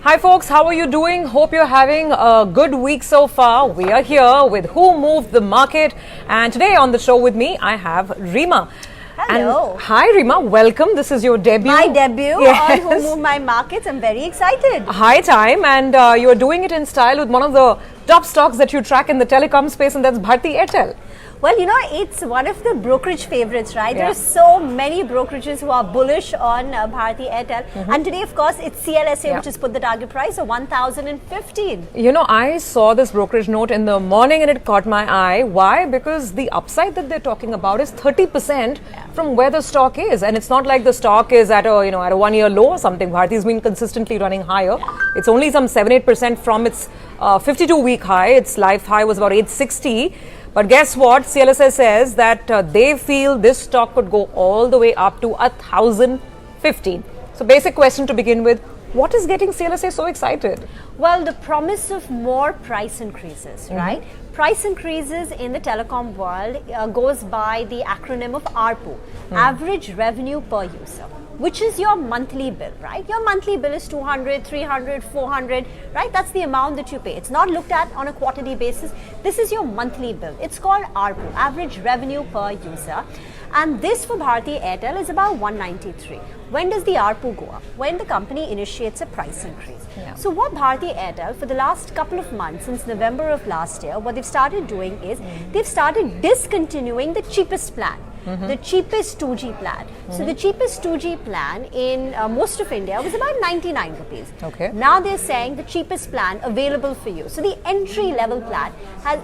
Hi folks, how are you doing? Hope you're having a good week so far. We are here with Who Moved the Market, and today on the show with me I have Reema. Hello. And hi Reema, welcome. This is your debut. My debut yes. on Who Moved My Markets. I'm very excited. High time, and you're doing it in style with one of the top stocks that you track in the telecom space, and that's Bharti Airtel. Well, you know, it's one of the brokerage favorites, right? Yeah. There are so many brokerages who are bullish on Bharti Airtel. And today, of course, it's CLSA, which has put the target price of 1,015. You know, I saw this brokerage note in the morning and it caught my eye. Why? Because the upside that they're talking about is 30% from where the stock is. And it's not like the stock is at a, at a 1 year low or something. Bharti's been consistently running higher. It's only some 7-8% from its 52-week high. Its life high was about 860. But guess what? CLSA says that they feel this stock could go all the way up to 1,015. So basic question to begin with, what is getting CLSA so excited? Well, the promise of more price increases, right? Price increases in the telecom world goes by the acronym of ARPU, Average Revenue Per User, which is your monthly bill, right? Your monthly bill is 200, 300, 400, right? That's the amount that you pay. It's not looked at on a quarterly basis. This is your monthly bill. It's called ARPU, Average Revenue Per User. And this for Bharti Airtel is about 193. When does the ARPU go up? When the company initiates a price increase. So what Bharti Airtel for the last couple of months, since November of last year, what they've started doing is they've started discontinuing the cheapest plan. The cheapest 2G plan. So the cheapest 2G plan in most of India was about 99 rupees. Okay. Now they're saying the cheapest plan available for you. So the entry level plan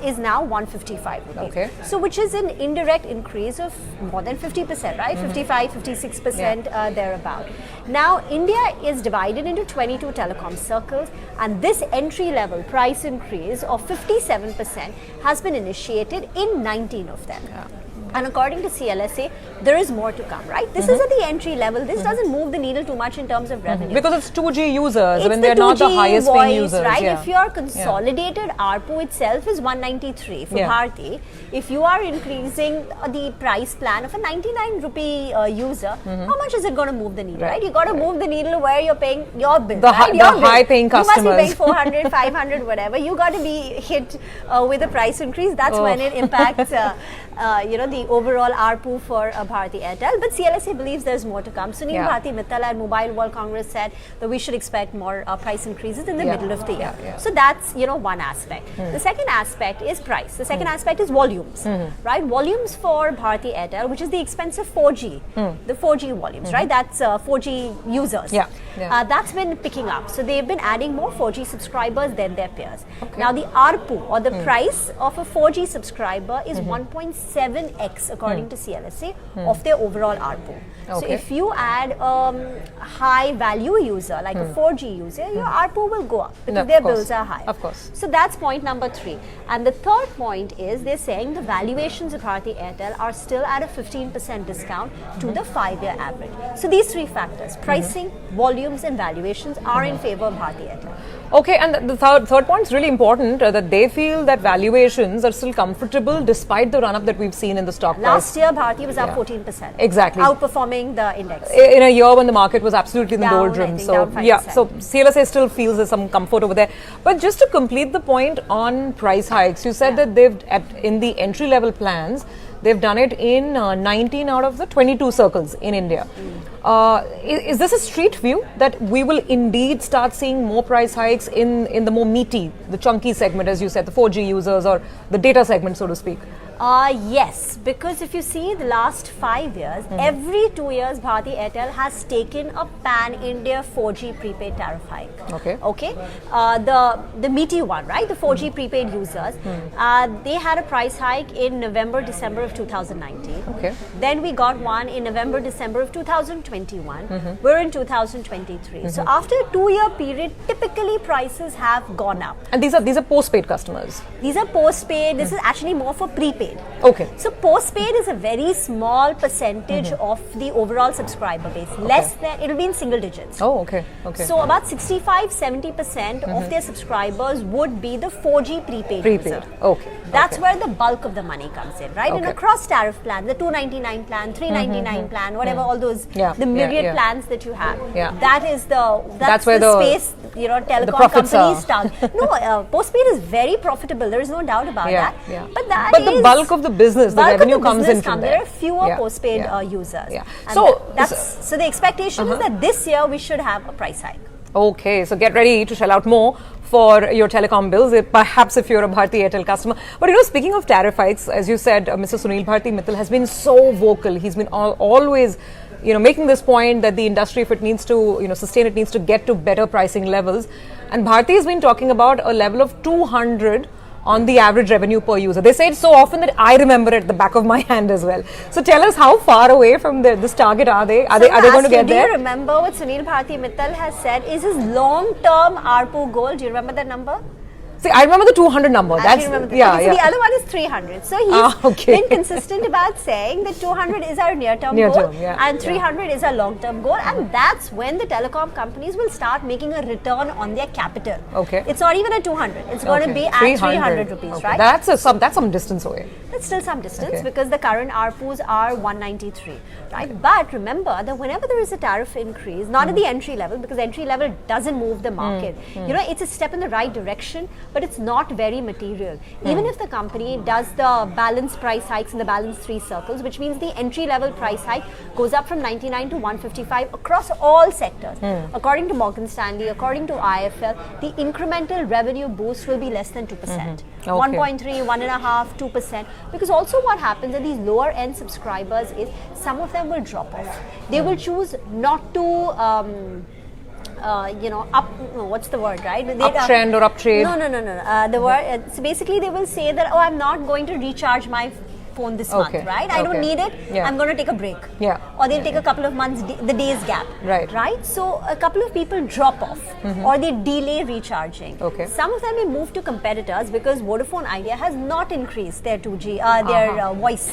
is now 155 rupees. Okay. So which is an indirect increase of more than 50%, right? 55, 56% thereabout. Now India is divided into 22 telecom circles, and this entry level price increase of 57% has been initiated in 19 of them. And according to CLSA, there is more to come, right? This is at the entry level. This doesn't move the needle too much in terms of revenue. Because it's 2G users, It's when they're not the highest voice, paying users. Right? If your consolidated ARPU itself is 193 for Bharti, if you are increasing the price plan of a 99 rupee user, how much is it going to move the needle, right? You got to move the needle where you're paying your bill, The right? high paying customers. You must be paying 400, 500, whatever. You got to be hit with a price increase. That's when it impacts the overall ARPU for Bharti Airtel. But CLSA believes there's more to come. Sunil Bharti Mittal at Mobile World Congress said that we should expect more price increases in the middle of the year. So that's one aspect. The second aspect is price. The second aspect is volumes, right? Volumes for Bharti Airtel, which is the expensive 4G, the 4G volumes, right? That's 4G users. That's been picking up. So they've been adding more 4G subscribers than their peers. Now the ARPU, or the price of a 4G subscriber, is 1.7x according to CLSA of their overall ARPU. So if you add a high value user like a 4G user, your ARPU will go up because their bills are high. Of course. So that's point number 3. And the third point is they're saying the valuations of Bharti Airtel are still at a 15% discount to the 5-year average. So these 3 factors, pricing, volumes and valuations, are in favor of Bharti Airtel. Okay, and the third point is really important, that they feel that valuations are still comfortable despite the run-up that we've seen in the stock price. Last year, Bharti was up 14%. Exactly. Outperforming the index. In a year when the market was absolutely in the doldrums. So, down 5%. so CLSA still feels there's some comfort over there. But just to complete the point on price hikes, you said that they've, in the entry-level plans, they've done it in 19 out of the 22 circles in India. Is this a street view that we will indeed start seeing more price hikes in the more meaty, the chunky segment, as you said, the 4G users or the data segment, so to speak? Yes, because if you see the last 5 years, every 2 years Bharti Airtel has taken a pan-India 4G prepaid tariff hike. Okay. The meaty one, right? The 4G prepaid users. They had a price hike in November, December of 2019. Okay. Then we got one in November, December of 2021. We're in 2023. So after a 2-year period, typically prices have gone up. And these are postpaid customers. These are postpaid. This is actually more for prepaid. Okay. So postpaid is a very small percentage of the overall subscriber base. Less than, it'll be in single digits. Oh, okay. So about 65-70% of their subscribers would be the 4G prepaid user. Okay. That's where the bulk of the money comes in, right? And across tariff plan, the the 299 plan, 399 plan, whatever, all those, the myriad plans that you have. That is that's where the space, you know, telecom companies start. No, postpaid is very profitable. There is no doubt about that. But the bulk of the business, the revenue comes in from there. There are fewer postpaid users. So the expectation is that this year we should have a price hike. Okay, so get ready to shell out more for your telecom bills, perhaps if you're a Bharti Airtel customer. But you know, speaking of tariff hikes, as you said, Mr. Sunil Bharti Mittal has been so vocal. He's been always, you know, making this point that the industry, if it needs to, you know, sustain, it needs to get to better pricing levels. And Bharti has been talking about a level of 200 on the average revenue per user. They say it so often that I remember it at the back of my hand as well. So tell us, how far away from this target are they? Are they going to get there? Do you remember what Sunil Bharti Mittal has said is his long-term ARPU goal? Do you remember that number? See, I remember the 200 number. That's So the other one is 300. So he's been consistent about saying that 200 is our near-term goal and 300 is our long-term goal, and that's when the telecom companies will start making a return on their capital. It's not even at 200. It's going to be at 300 rupees, right? That's some distance away. It's still some distance because the current ARPUs are 193, right? But remember that whenever there is a tariff increase, not at the entry level, because entry level doesn't move the market. You know, it's a step in the right direction, but it's not very material. Even if the company does the balance price hikes in the balance 3 circles, which means the entry level price hike goes up from 99 to 155 across all sectors. According to Morgan Stanley, according to IFL, the incremental revenue boost will be less than 2%. 1.3, 1.5, 2%. Because also what happens at these lower end subscribers is some of them will drop off. They will choose not to you know, what's the word, right? Uptrend or uptrade? No. The word, so basically they will say that, oh, I'm not going to recharge my phone this month, right? I don't need it. I'm going to take a break. Or they'll take a couple of months, the days gap. Right? So a couple of people drop off or they delay recharging. Some of them may move to competitors because Vodafone Idea has not increased their 2G, their voice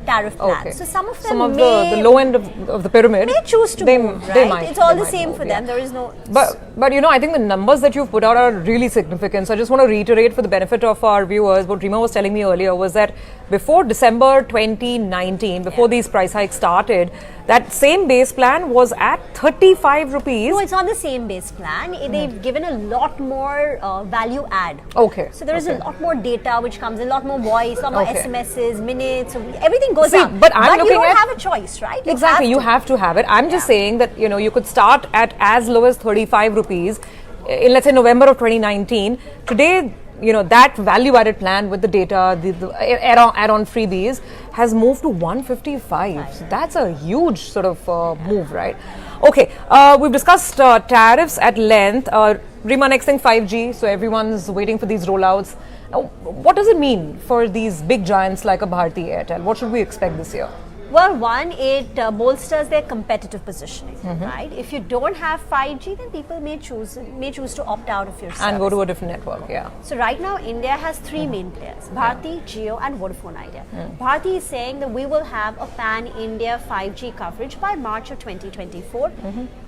tariff plan. So some of them the low end of the pyramid may choose to move, right? They might, it's all the same for them. There is no... But you know, I think the numbers that you've put out are really significant. So I just want to reiterate for the benefit of our viewers, what Reema was telling me earlier was that before December 2019, before these price hikes started, that same base plan was at 35 rupees. No, it's not the same base plan. They've given a lot more value add. So there is a lot more data which comes, a lot more voice, a lot more SMSs, minutes, everything goes up. But you don't have a choice, right? You have to have it. I'm just saying that, you know, you could start at as low as 35 rupees in, let's say, November of 2019. Today, you know, that value-added plan with the data, the add-on freebies has moved to 155. So that's a huge sort of move, right? Okay, we've discussed tariffs at length. Reema, next thing, 5G. So everyone's waiting for these rollouts. Now, what does it mean for these big giants like a Bharti Airtel? What should we expect this year? Well, one, it bolsters their competitive positioning, right? If you don't have 5G, then people may choose to opt out of your service. And go to a different network, So right now, India has 3 main players, Bharti, Jio and Vodafone Idea. Bharti is saying that we will have a pan-India 5G coverage by March of 2024.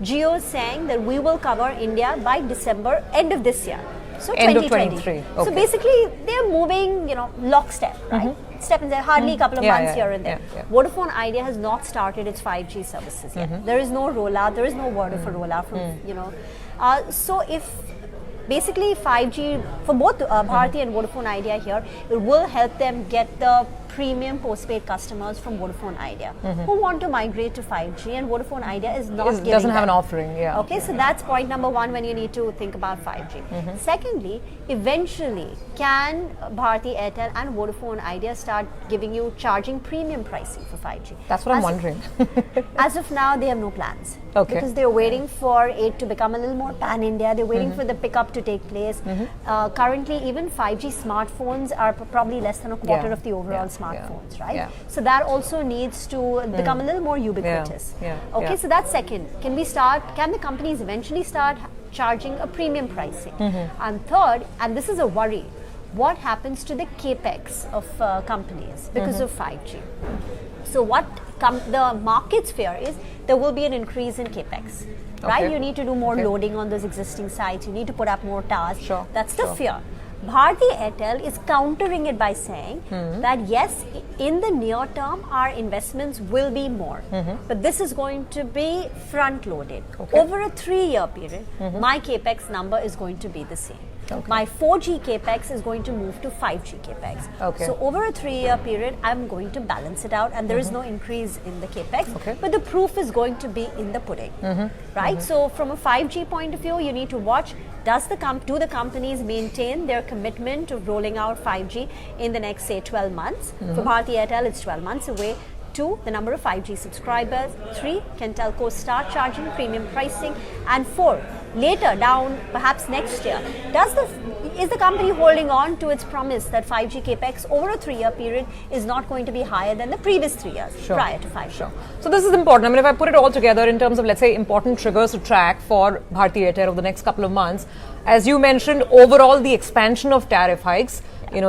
Jio is saying that we will cover India by December, end of this year. So end of 2023. So basically, they're moving, you know, lockstep, right? Step in there, hardly a couple of months here and there. Vodafone Idea has not started its 5G services yet. There is no rollout, there is no word of a rollout from, you know. So if basically 5G, for both Bharti and Vodafone Idea here, it will help them get the premium postpaid customers from Vodafone Idea who want to migrate to 5G, and Vodafone Idea is not giving doesn't have an offering. Okay, so that's point number 1 when you need to think about 5G. Secondly, eventually, can Bharti Airtel and Vodafone Idea start giving you charging premium pricing for 5G? That's what I'm wondering. As of now, they have no plans. Because they're waiting for it to become a little more pan-India. They're waiting for the pickup to take place. Currently, even 5G smartphones are probably less than a quarter of the overall smartphones, right? So that also needs to become a little more ubiquitous. Okay, so that's second. Can the companies eventually start charging a premium pricing? And third, and this is a worry, what happens to the capex of companies because of 5G? So what the market's fear is there will be an increase in capex, right? You need to do more loading on those existing sites. You need to put up more towers. That's the fear. Bharti Airtel is countering it by saying that yes, in the near term, our investments will be more, but this is going to be front loaded. Over a 3-year period. My capex number is going to be the same. My 4G capex is going to move to 5G capex. So over a 3-year period, I'm going to balance it out, and there is no increase in the capex. But the proof is going to be in the pudding, right? So from a 5G point of view, you need to watch. Do the companies maintain their commitment to rolling out 5G in the next, say, 12 months? For Bharti Airtel, it's 12 months away. 2, the number of 5G subscribers. 3, can telcos start charging premium pricing? And 4, later down, perhaps next year, is the company holding on to its promise that 5G capex over a 3-year period is not going to be higher than the previous 3 years prior to 5G? So this is important. I mean, if I put it all together in terms of, let's say, important triggers to track for Bharti Airtel over the next couple of months, as you mentioned, overall the expansion of tariff hikes,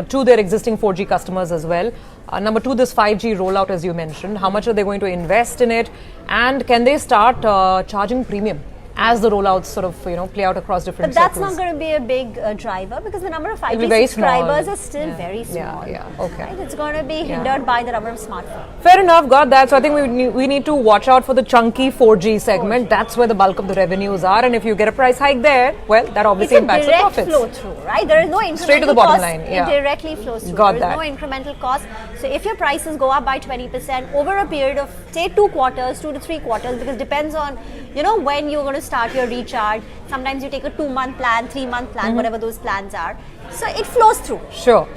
to their existing 4G customers as well. Number 2, this 5G rollout, as you mentioned. How much are they going to invest in it? And can they start charging premium as the rollouts sort of, play out across different circles? But that's circles? not going to be a big driver, because the number of 5G subscribers are still very small. Right? It's going to be hindered by the number of smartphones. Fair enough, got that. So I think we need to watch out for the chunky 4G segment. That's where the bulk of the revenues are, and if you get a price hike there, well, that obviously impacts the profits. It's a direct flow through, right? There is no incremental straight to the bottom cost. line. It directly flows through. There is no incremental cost. So if your prices go up by 20% over a period of, say, 2 quarters, 2 to 3 quarters, because it depends on, when you're going to start your recharge. Sometimes you take a 2-month plan, 3-month plan, whatever those plans are. So it flows through.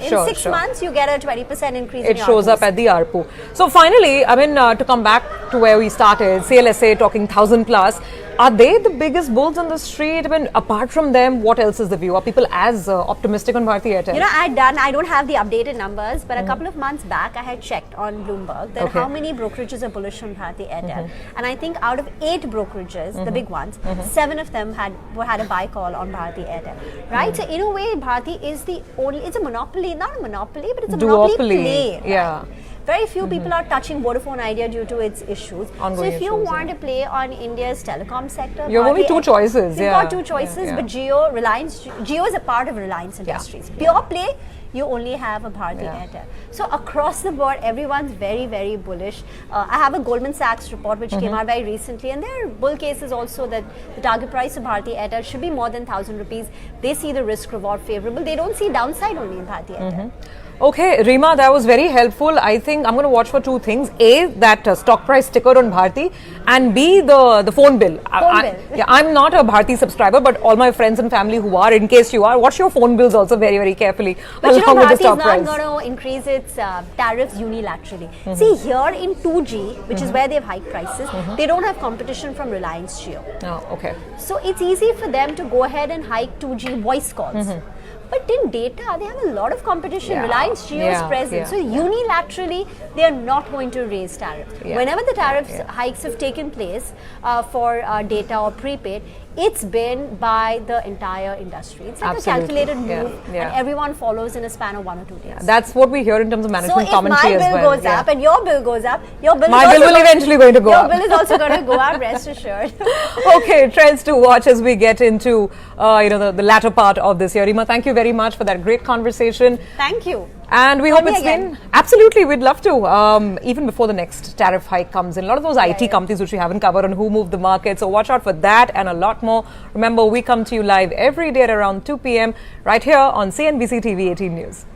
In 6 months, you get a 20% increase in your ARPU. It shows up at the ARPU. So finally, I mean, to come back to where we started, CLSA talking 1,000 plus. Are they the biggest bulls on the street? I mean, apart from them, what else is the view? Are people as optimistic on Bharti Airtel? I don't have the updated numbers, but a couple of months back, I had checked on Bloomberg that how many brokerages are bullish on Bharti Airtel. And I think out of 8 brokerages, the big ones, 7 of them had a buy call on Bharti Airtel. Right? So in a way, Bharti is it's a monopoly, not a monopoly, but it's a monopoly play. Right? Very few people are touching Vodafone idea due to its issues. So if you want to play on India's telecom sector, you have only 2 choices. You've got 2 choices, but Jio is a part of Reliance Industries. Pure play, you only have a Bharti Airtel. So across the board, everyone's very, very bullish. I have a Goldman Sachs report which came out very recently, and their bull case is also that the target price of Bharti Airtel should be more than 1,000 rupees. They see the risk reward favorable. They don't see downside only in Bharti Airtel. Okay, Reema, that was very helpful. I think I'm going to watch for 2 things. A, that stock price sticker on Bharti, and B, the phone bill. I'm not a Bharti subscriber, but all my friends and family who are, in case you are, watch your phone bills also very, very carefully. But Bharti is not going to increase its tariffs unilaterally. See, here in 2G, which is where they have hiked prices, they don't have competition from Reliance Jio. So it's easy for them to go ahead and hike 2G voice calls. But in data, they have a lot of competition. Reliance Jio is present. So unilaterally, they are not going to raise tariffs. Whenever the tariff hikes have taken place for data or prepaid, it's been by the entire industry. It's like a calculated move, and everyone follows in a span of 1 or 2 days. That's what we hear in terms of management commentary as well. So if my bill goes up and your bill goes up, my bill will eventually going to go up. Your bill is also going to go up, rest assured. Okay, trends to watch as we get into the latter part of this year. Reema, thank you very much for that great conversation. Thank you. And we hope it's been, absolutely, we'd love to, even before the next tariff hike comes in. A lot of those IT companies which we haven't covered on who moved the market. So watch out for that and a lot more. Remember, we come to you live every day at around 2 p.m. right here on CNBC-TV18 News.